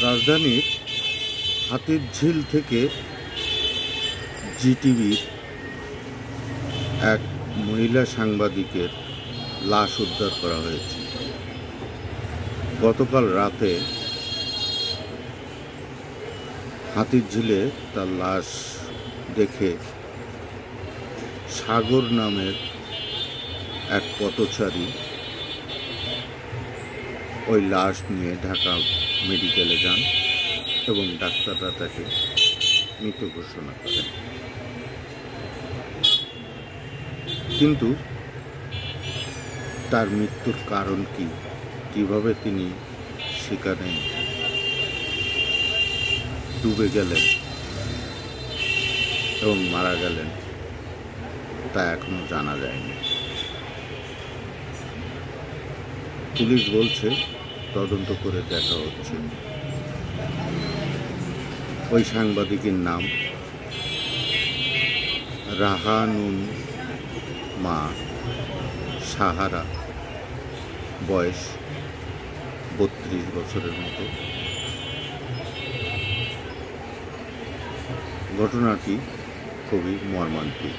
রাজধানীর হাতিরঝিল থেকে জিটিভির এক মহিলা সাংবাদিকের লাশ উদ্ধার করা হয়েছে। গতকাল রাতে হাতিরঝিলে তার লাশ দেখে সাগর নামের এক পথচারী ওই লাশ নিয়ে ঢাকা মেডিকেলে যান এবং ডাক্তাররা তাকে মৃত ঘোষণা করেন। কিন্তু তার মৃত্যুর কারণ কি, কিভাবে তিনি সেখানে ডুবে গেলেন এবং মারা গেলেন, তা এখনো জানা যায়নি। পুলিশ বলছে তদন্ত করে দেখা হচ্ছে। ওই সাংবাদিকের নাম রাহানুন মা সাহারা, বয়স 32 বছরের মতো। ঘটনাটি খুবই মর্মান্তিক।